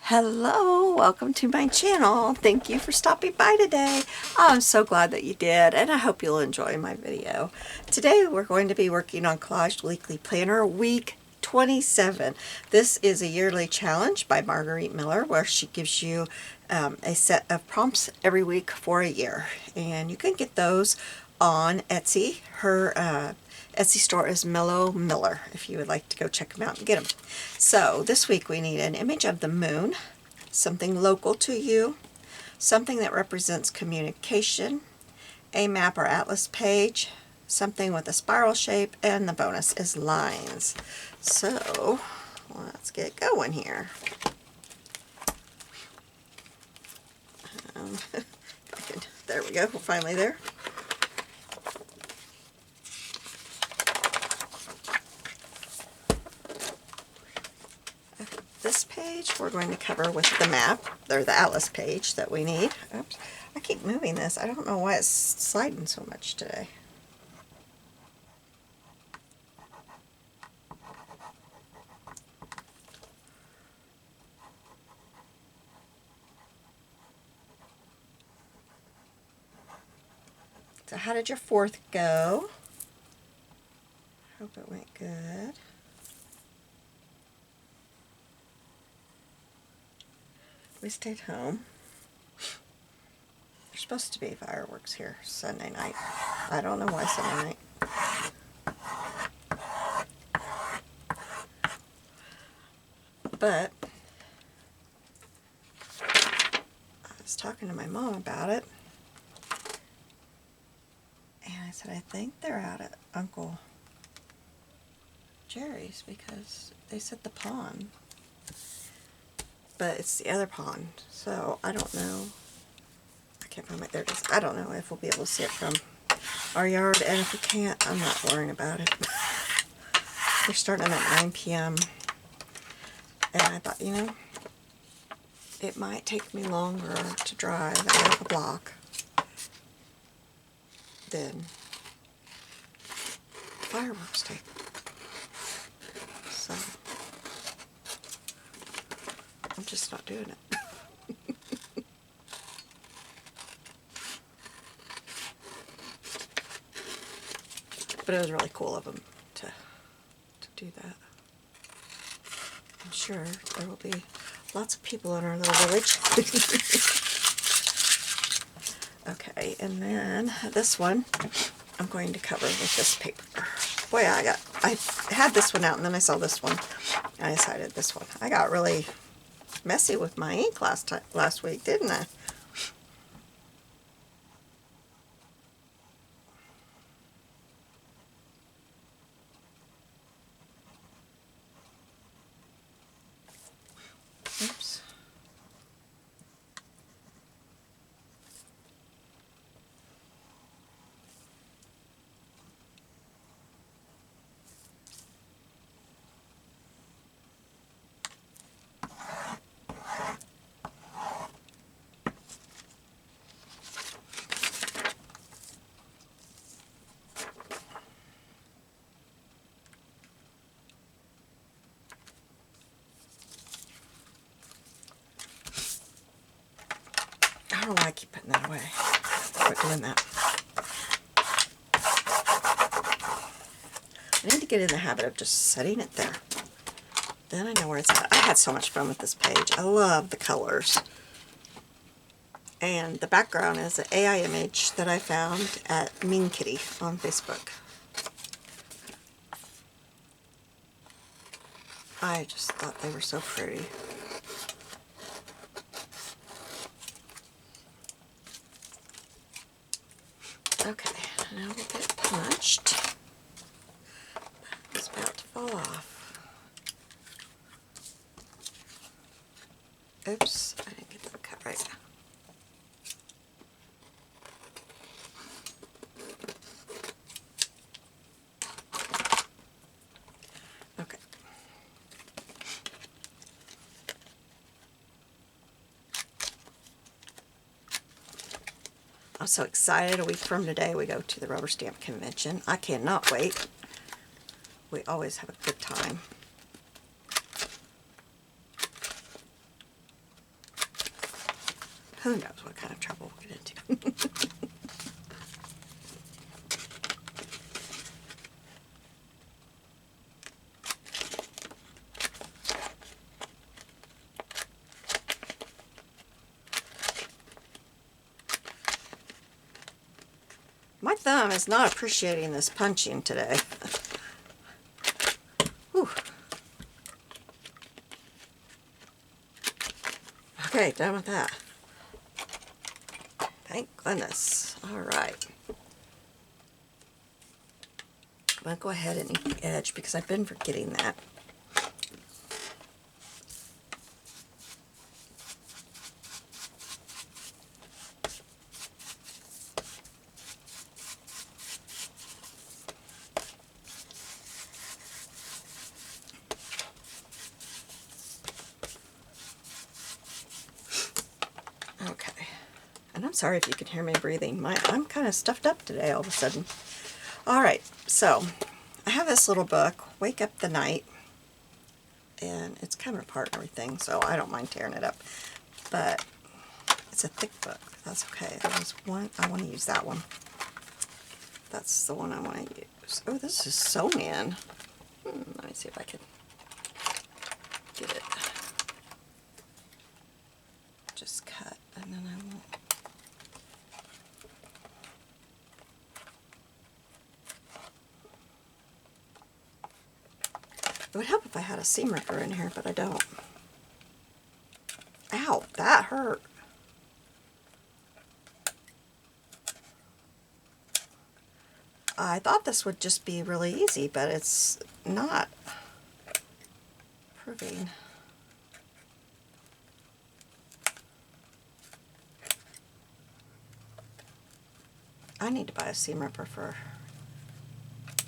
Hello, welcome to my channel. Thank you for stopping by today. I'm so glad that you did, and I hope you'll enjoy my video. Today we're going to be working on Collage Weekly Planner Week 27. This is a yearly challenge by Margarete Miller where she gives you a set of prompts every week for a year, and you can get those on Etsy. Her Etsy store is Mellow Miller if you would like to go check them out and get them. So this week we need an image of the moon, something local to you, something that represents communication, a map or atlas page, something with a spiral shape, and the bonus is lines. So let's get going here. There we go, we're finally there. This page we're going to cover with the map, or the atlas page that we need. Oops, I keep moving this. I don't know why it's sliding so much today. So how did your 4th go? Hope it went good. We stayed home. There's supposed to be fireworks here Sunday night. I don't know why Sunday night. But I was talking to my mom about it, and I said, I think they're out at Uncle Jerry's because they said the pond. But it's the other pond, so I don't know. I can't find it. There it is. I don't know if we'll be able to see it from our yard, and if we can't, I'm not worrying about it. We're starting at 9 p.m. and I thought, you know, it might take me longer to drive a half a block than fireworks take. So I'm just not doing it. But it was really cool of them to do that. I'm sure there will be lots of people in our little village. Okay, and then this one I'm going to cover with this paper. Boy, I had this one out and then I saw this one. I decided this one. I got really messy with my ink last week, didn't I? Oops. I don't know why I keep putting that away. Quit doing that. I need to get in the habit of just setting it there. Then I know where it's at. I had so much fun with this page. I love the colors. And the background is an AI image that I found at Mean Kitty on Facebook. I just thought they were so pretty. Okay, now we'll get it punched. It's about to fall off. Oops, I didn't get that cut right. Okay. I'm so excited. A week from today we go to the rubber stamp convention. I cannot wait. We always have a good time. who knows what kind of trouble we'll get into. My thumb is not appreciating this punching today. Whew. Okay, done with that. Thank goodness. All right. I'm going to go ahead and eat the edge because I've been forgetting that. Okay. And I'm sorry if you can hear me breathing. I'm kind of stuffed up today all of a sudden. All right, so I have this little book, Wake Up the Night, and it's coming apart and everything, so I don't mind tearing it up. But it's a thick book. That's okay. There's one. I want to use that one. That's the one I want to use. Oh, this is sewn in. Let me see if I can get it. Just cut, and then I won't. It would help if I had a seam ripper in here, but I don't. Ow, that hurt. I thought this would just be really easy, but it's not proving. I need to buy a seam ripper for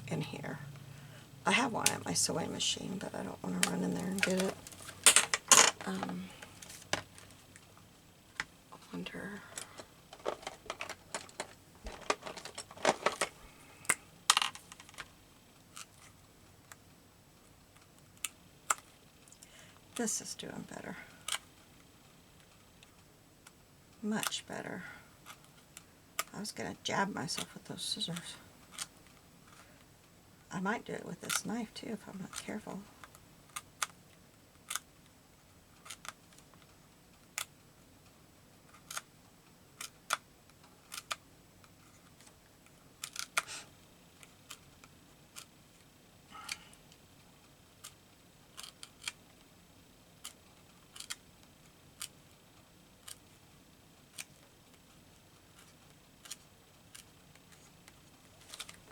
in here. I have one at my sewing machine, but I don't want to run in there and get it. I wonder. This is doing better. Much better. I was going to jab myself with those scissors. I might do it with this knife too if I'm not careful.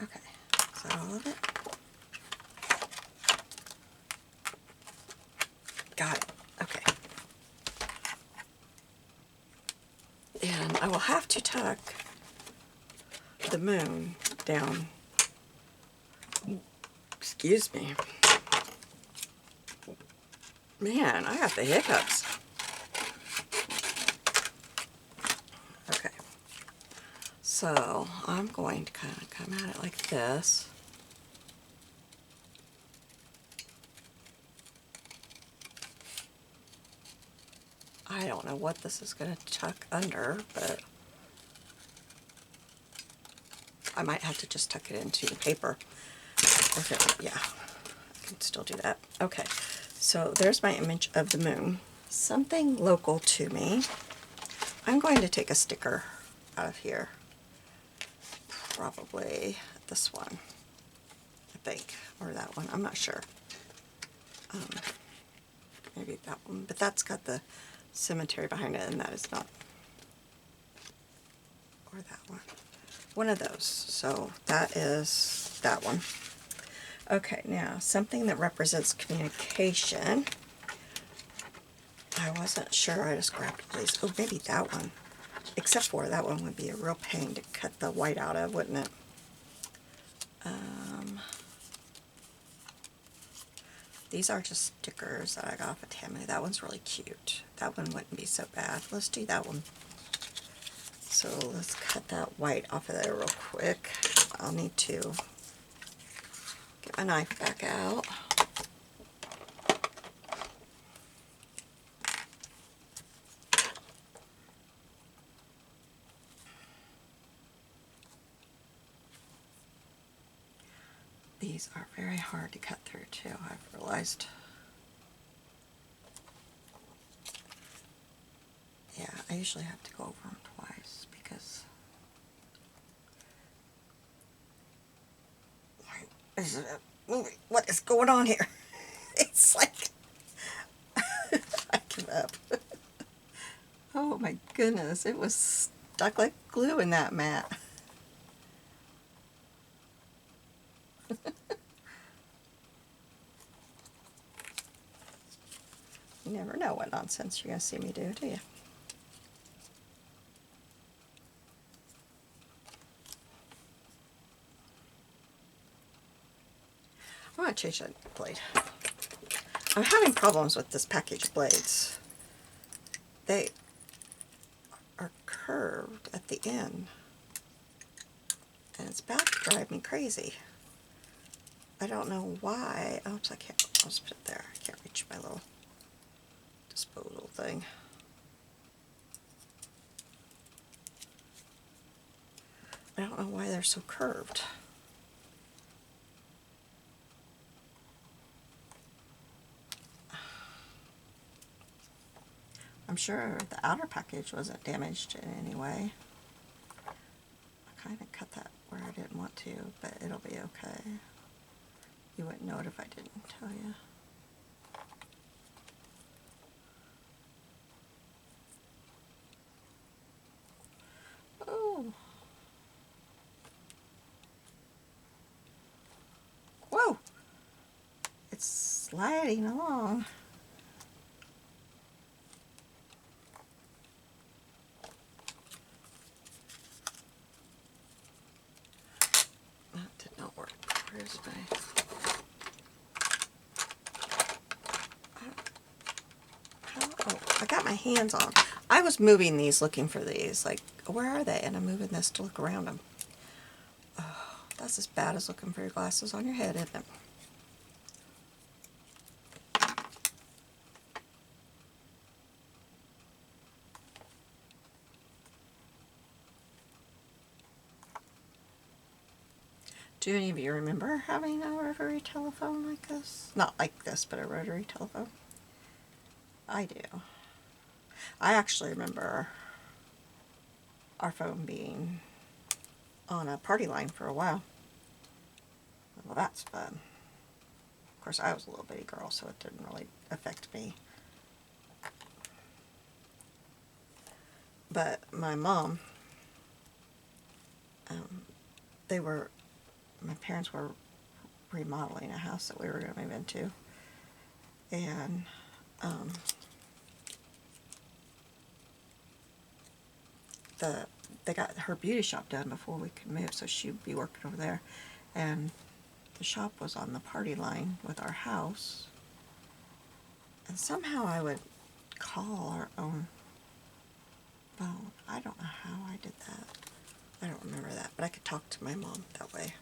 Okay, is that all of it? Got it. Okay. And I will have to tuck the moon down. Excuse me. Man, I got the hiccups. Okay. So I'm going to kind of come at it like this. I don't know what this is going to tuck under, but I might have to just tuck it into the paper. Yeah, I can still do that. Okay, so there's my image of the moon. Something local to me. I'm going to take a sticker out of here. Probably this one, I think, or that one. I'm not sure. Maybe that one, but that's got the cemetery behind it, and that is not. Or that one. One of those. So that is that one. Okay, now something that represents communication. I wasn't sure. I just grabbed these. Oh, maybe that one. Except for that one would be a real pain to cut the white out of, wouldn't it? These are just stickers that I got off of Tammy. That one's really cute. That one wouldn't be so bad. Let's do that one. So let's cut that white off of there real quick. I'll need to get my knife back out. These are very hard to cut through too, I've realized. Yeah, I usually have to go over them twice because is it moving? What is going on here? It's like I give up. Oh my goodness, it was stuck like glue in that mat. You never know what nonsense you're going to see me do you? I'm going to change that blade. I'm having problems with this package blades. They are curved at the end, and it's about to drive me crazy. I don't know why. Oops, I can't. I'll just put it there. I can't reach my little disposal thing. I don't know why they're so curved. I'm sure the outer package wasn't damaged in any way. I kind of cut that where I didn't want to, but it'll be okay. You wouldn't know it if I didn't tell you. Oh. Whoa! It's sliding along. That did not work. Where's my... Oh, I got my hands on. I was moving these, looking for these. Like, where are they? And I'm moving this to look around them. Oh, that's as bad as looking for your glasses on your head, isn't it? Do any of you remember having a rotary telephone like this? Not like this, but a rotary telephone. I do. I actually remember our phone being on a party line for a while. Well, that's fun. Of course, I was a little bitty girl, so it didn't really affect me. But my mom, my parents were remodeling a house that we were going to move into. And they got her beauty shop done before we could move, so she'd be working over there. And the shop was on the party line with our house. And somehow I would call our own phone. I don't know how I did that. I don't remember that, but I could talk to my mom that way.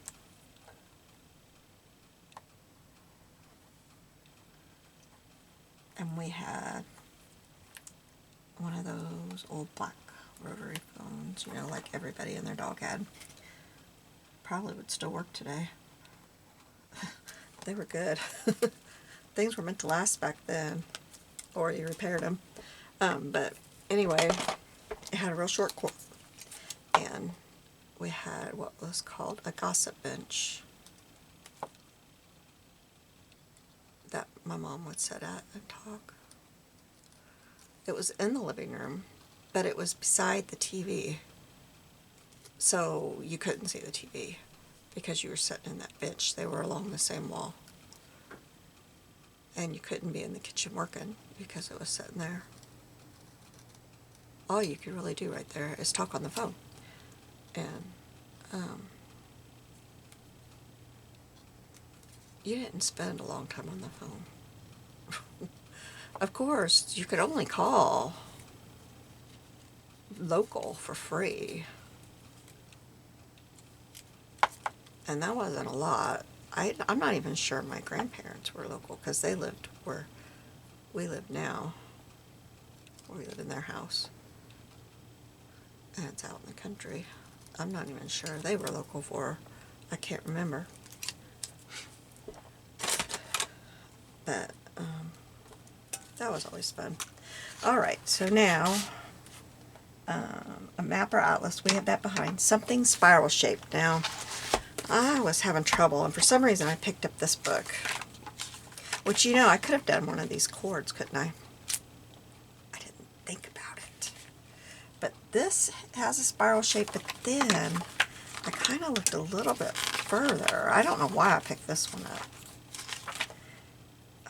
And we had one of those old black rotary phones, you know, like everybody and their dog had. Probably would still work today. They were good. Things were meant to last back then, or you repaired them. But anyway, it had a real short cord, and we had what was called a gossip bench that my mom would sit at and talk. It was in the living room, but it was beside the TV, so you couldn't see the TV because you were sitting in that bench. They were along the same wall, and you couldn't be in the kitchen working because it was sitting there. All you could really do right there is talk on the phone. And you didn't spend a long time on the phone. Of course, you could only call local for free. And that wasn't a lot. I'm not even sure my grandparents were local because they lived where we live now. We live in their house. And it's out in the country. I'm not even sure they were local for. I can't remember. But that was always fun. Alright, so now a map or atlas, we have that behind. Something spiral shaped. Now, I was having trouble, and for some reason I picked up this book. Which, you know, I could have done one of these cords, couldn't I? I didn't think about it. But this has a spiral shape, but then I kind of looked a little bit further. I don't know why I picked this one up.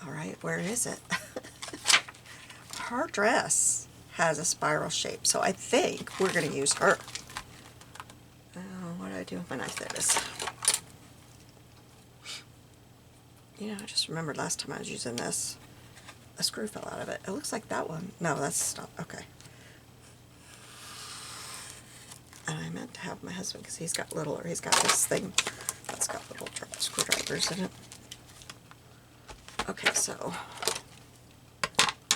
Alright, where is it? Her dress has a spiral shape, so I think we're going to use her. Oh, what did I do with my knife? There it is. You know, I just remembered last time I was using this, a screw fell out of it. It looks like that one. No, that's not. Okay. And I meant to have my husband, because he's got this thing that's got little screwdrivers in it. Okay, so,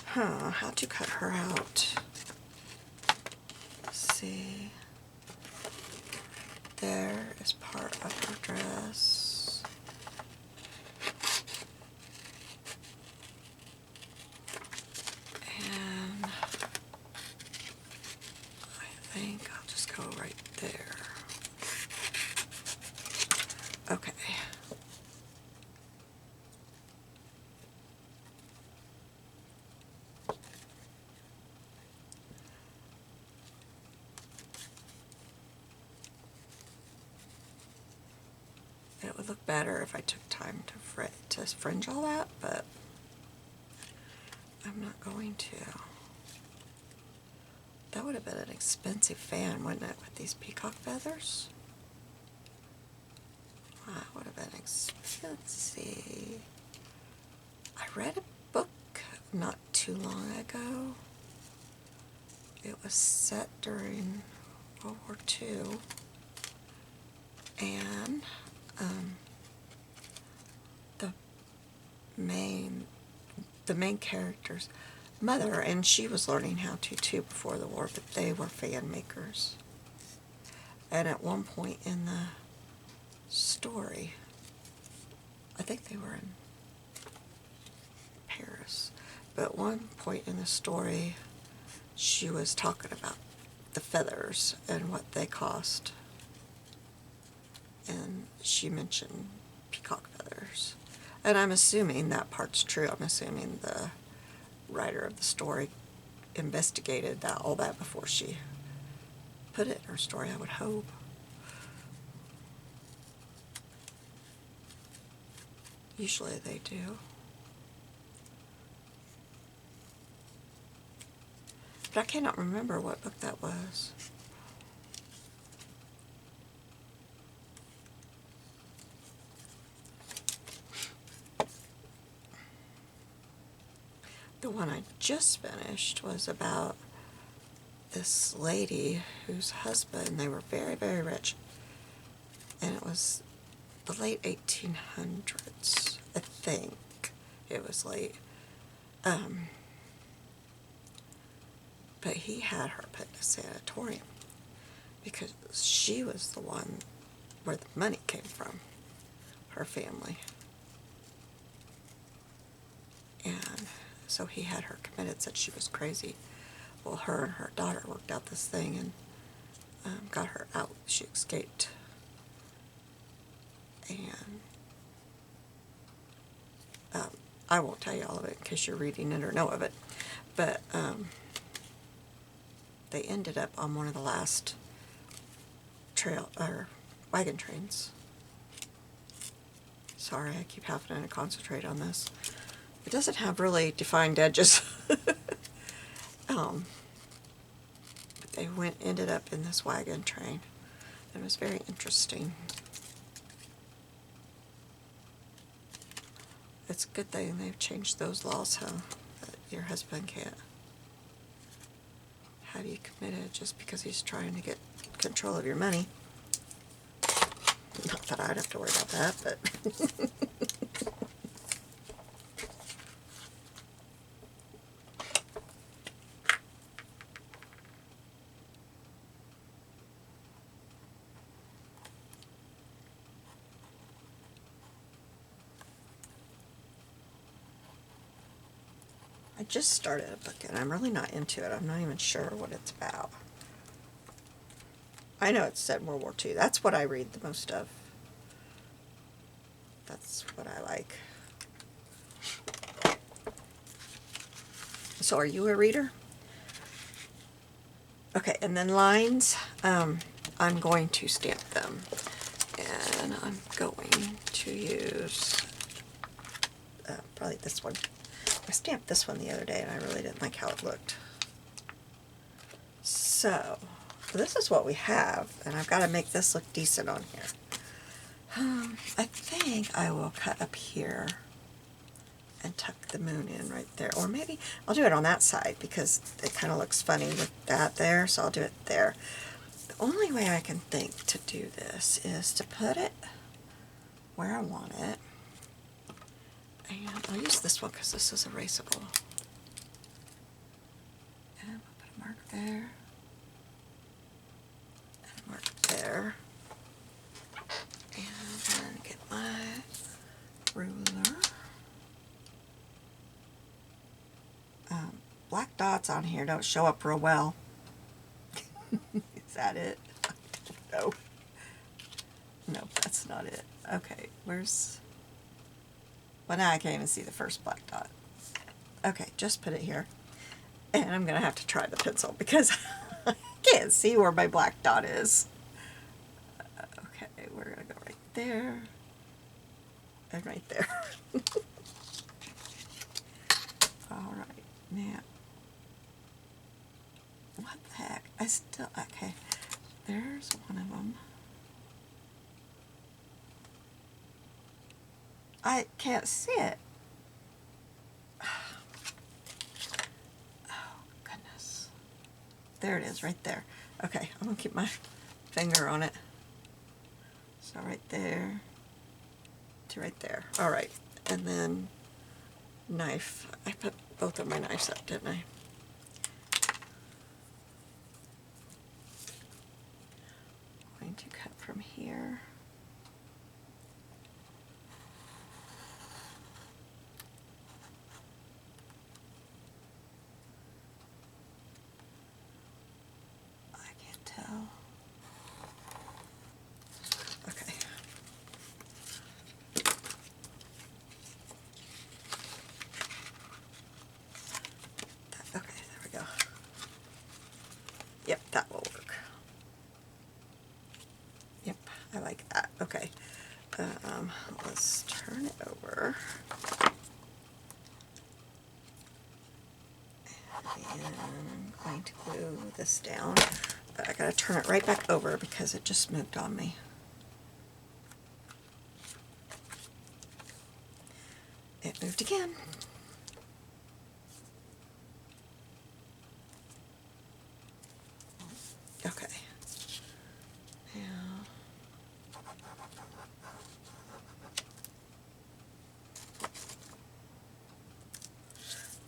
how to cut her out? Let's see. There is part of her dress. And I think I'll just go right there. Okay. It would look better if I took time to fringe all that, but I'm not going to. That would have been an expensive fan, wouldn't it, with these peacock feathers? That would have been expensive. I read a book not too long ago. It was set during World War II, and the main character's mother, and she was learning how to too before the war, but they were fan makers. And at one point in the story, I think they were in Paris, but at one point in the story she was talking about the feathers and what they cost, and she mentioned peacock feathers. And I'm assuming that part's true. I'm assuming the writer of the story investigated all that before she put it in her story, I would hope. Usually they do. But I cannot remember what book that was. The one I just finished was about this lady whose husband, they were very, very rich. And it was the late 1800s, I think. It was late. But he had her put in a sanatorium because she was the one where the money came from, her family. And so he had her committed, said she was crazy. Well, her and her daughter worked out this thing and got her out. She escaped. And I won't tell you all of it in case you're reading it or know of it. But they ended up on one of the last wagon trains. Sorry, I keep having to concentrate on this. It doesn't have really defined edges. But they ended up in this wagon train. It was very interesting. It's a good thing they've changed those laws, so that your husband can't have you committed just because he's trying to get control of your money. Not that I'd have to worry about that, but I just started a book and I'm really not into it. I'm not even sure what it's about. I know it's set in World War II. That's what I read the most of. That's what I like. So are you a reader? Okay, and then lines, I'm going to stamp them. And I'm going to use probably this one. I stamped this one the other day and I really didn't like how it looked. So this is what we have, and I've got to make this look decent on here. I think I will cut up here and tuck the moon in right there. Or maybe I'll do it on that side because it kind of looks funny with that there, so I'll do it there. The only way I can think to do this is to put it where I want it. And I'll use this one because this is erasable. And I'll put a mark there. And a mark there. And then get my ruler. Black dots on here don't show up real well. Is that it? I don't know. Nope, that's not it. Okay, where's... Well, now I can't even see the first black dot. Okay, just put it here. And I'm going to have to try the pencil because I can't see where my black dot is. Okay, we're going to go right there. And right there. Alright, now. What the heck? I still... Okay, there's one of them. I can't see it. Oh, goodness. There it is, right there. Okay, I'm going to keep my finger on it. So right there to right there. Alright, and then knife. I put both of my knives up, didn't I? I'm going to cut from here. Okay. Okay, there we go. Yep, that will work. Yep, I like that. Okay. Let's turn it over. And I'm going to glue this down. But I gotta turn it right back over because it just moved on me. It moved again. Okay. Now,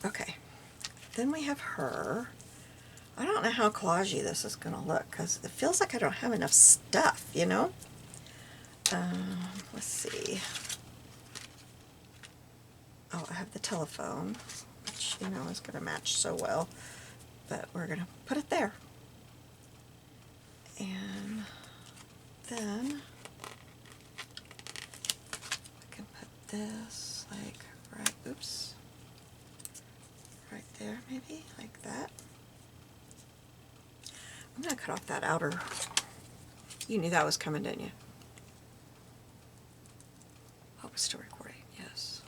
okay. Then we have her. I don't know how collagey this is going to look because it feels like I don't have enough stuff, you know? Let's see. Oh, I have the telephone, which, you know, is going to match so well. But we're going to put it there. And then I can put this like right, oops, right there maybe, like that. I'm going to cut off that outer. You knew that was coming, didn't you? Oh, it's still recording, yes.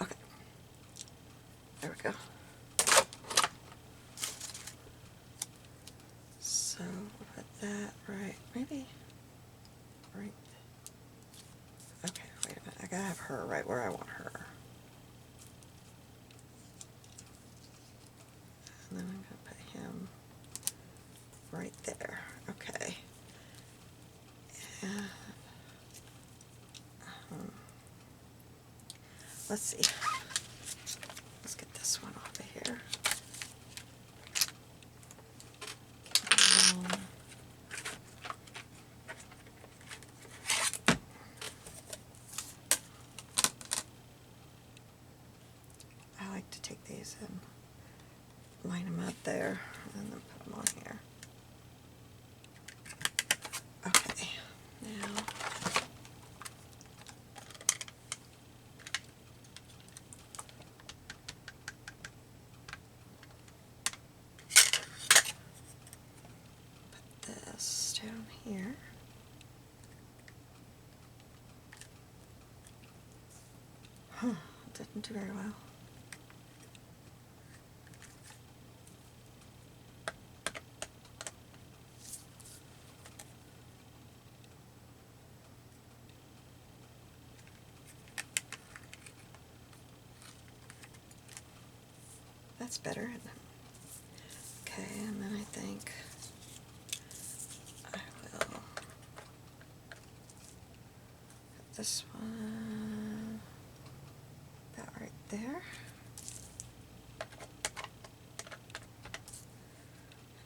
Okay. There we go. So we'll put that right, maybe right. Okay, wait a minute. I gotta have her right where I want her. And then I'm gonna put him there. Okay. And, let's see. Let's get this one off of here. I like to take these and line them up there and then put them on here. Okay, now put this down here. Huh, didn't do very well. That's better, isn't it? Okay, and then I think I will put this one about right there.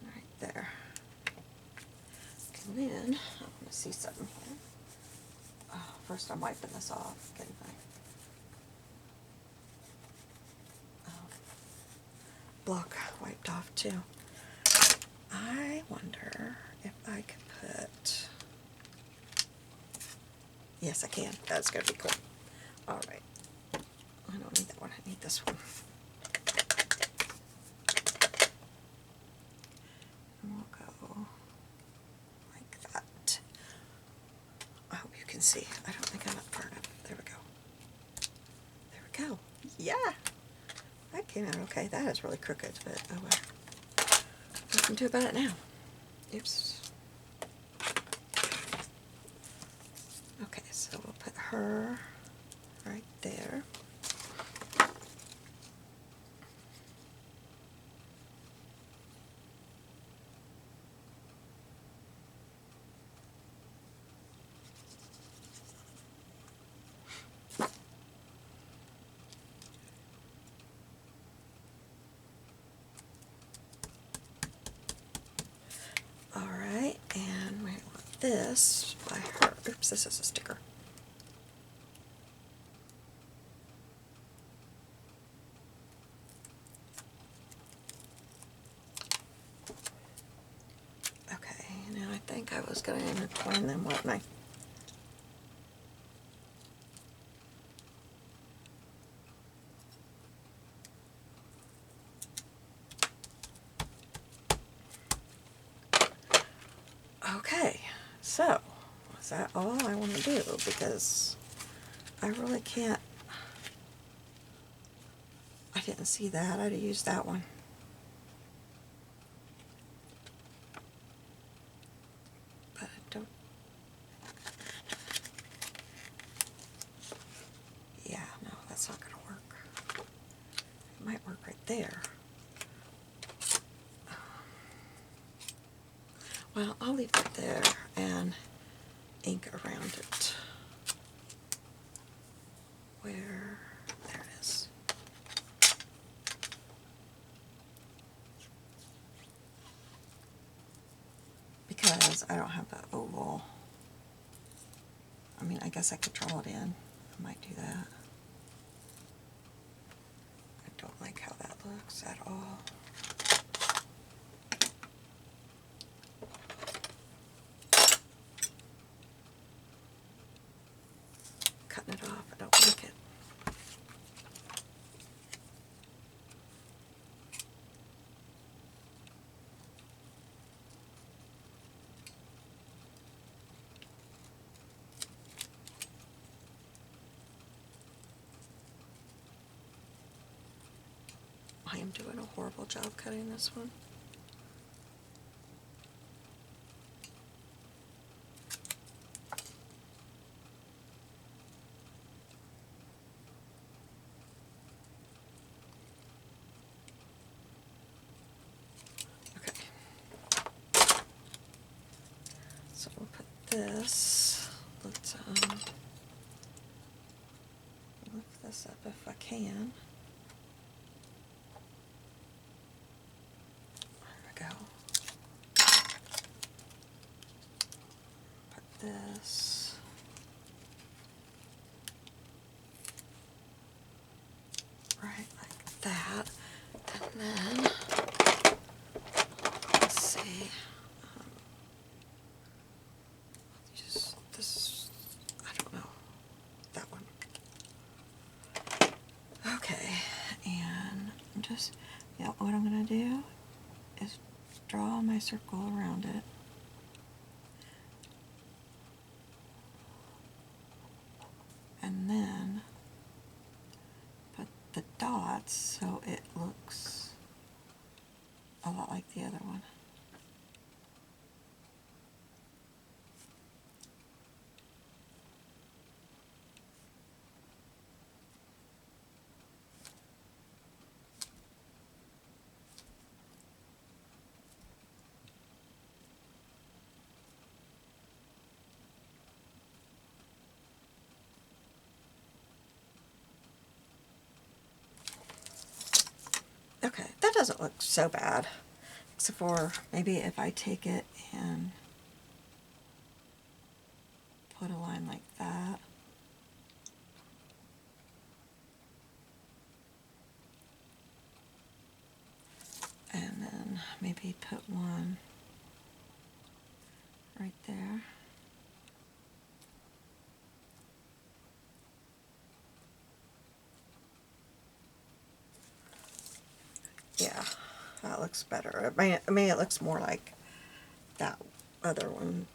And right there. Okay, then I want to see something here. Oh, first I'm wiping this off, getting my block wiped off too. I wonder if I could put, yes I can, that's going to be cool. Alright, I don't need that one, I need this one. And we'll go like that. I hope you can see. I don't think I'm up far enough. There we go. There we go. Yeah! That came out okay. That is really crooked, but oh well. Nothing to do about it now. Oops. Okay, so we'll put her right there. Alright, and we want this by her. Oops, this is a sticker. Okay, now I think I was going to intertwine them, wasn't I? Okay, so is that all I want to do? Because I really can't. I didn't see that. I'd have used that one. But I don't. Yeah, no, that's not going to work. It might work right there. Well, I'll leave it there and ink around it. Where? There it is. Because I don't have the oval. I mean, I guess I could draw it in. I might do that. I don't like how that looks at all. Cutting it off, I don't like it. I am doing a horrible job cutting this one. Okay. So we'll put this, let's lift this up if I can. There we go. Put this. Right like that. And then, let's see. Just this, I don't know. That one. Okay, and just, yeah, what I'm going to do is draw my circle around it. And then put the dots so it looks a lot like the other one. Okay, that doesn't look so bad, except for maybe if I take it and put a line like that. And then maybe put one right there. Yeah, that looks better. I mean, it looks more like that other one.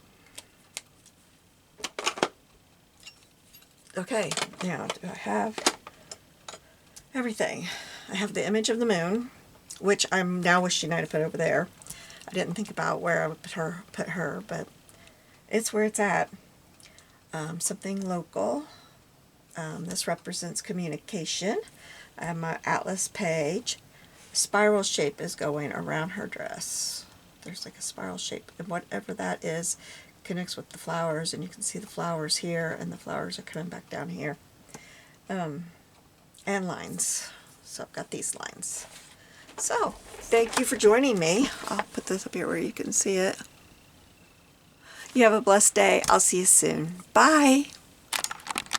Okay, now do I have everything? I have the image of the moon, which I'm now wishing I'd have put over there. I didn't think about where I would put her, but it's where it's at. Something local. This represents communication. I have my atlas page. Spiral shape is going around her dress. There's like a spiral shape, and whatever that is connects with the flowers, and you can see the flowers here, and the flowers are coming back down here. And lines. So I've got these lines. So, thank you for joining me. I'll put this up here where you can see it. You have a blessed day. I'll see you soon. Bye.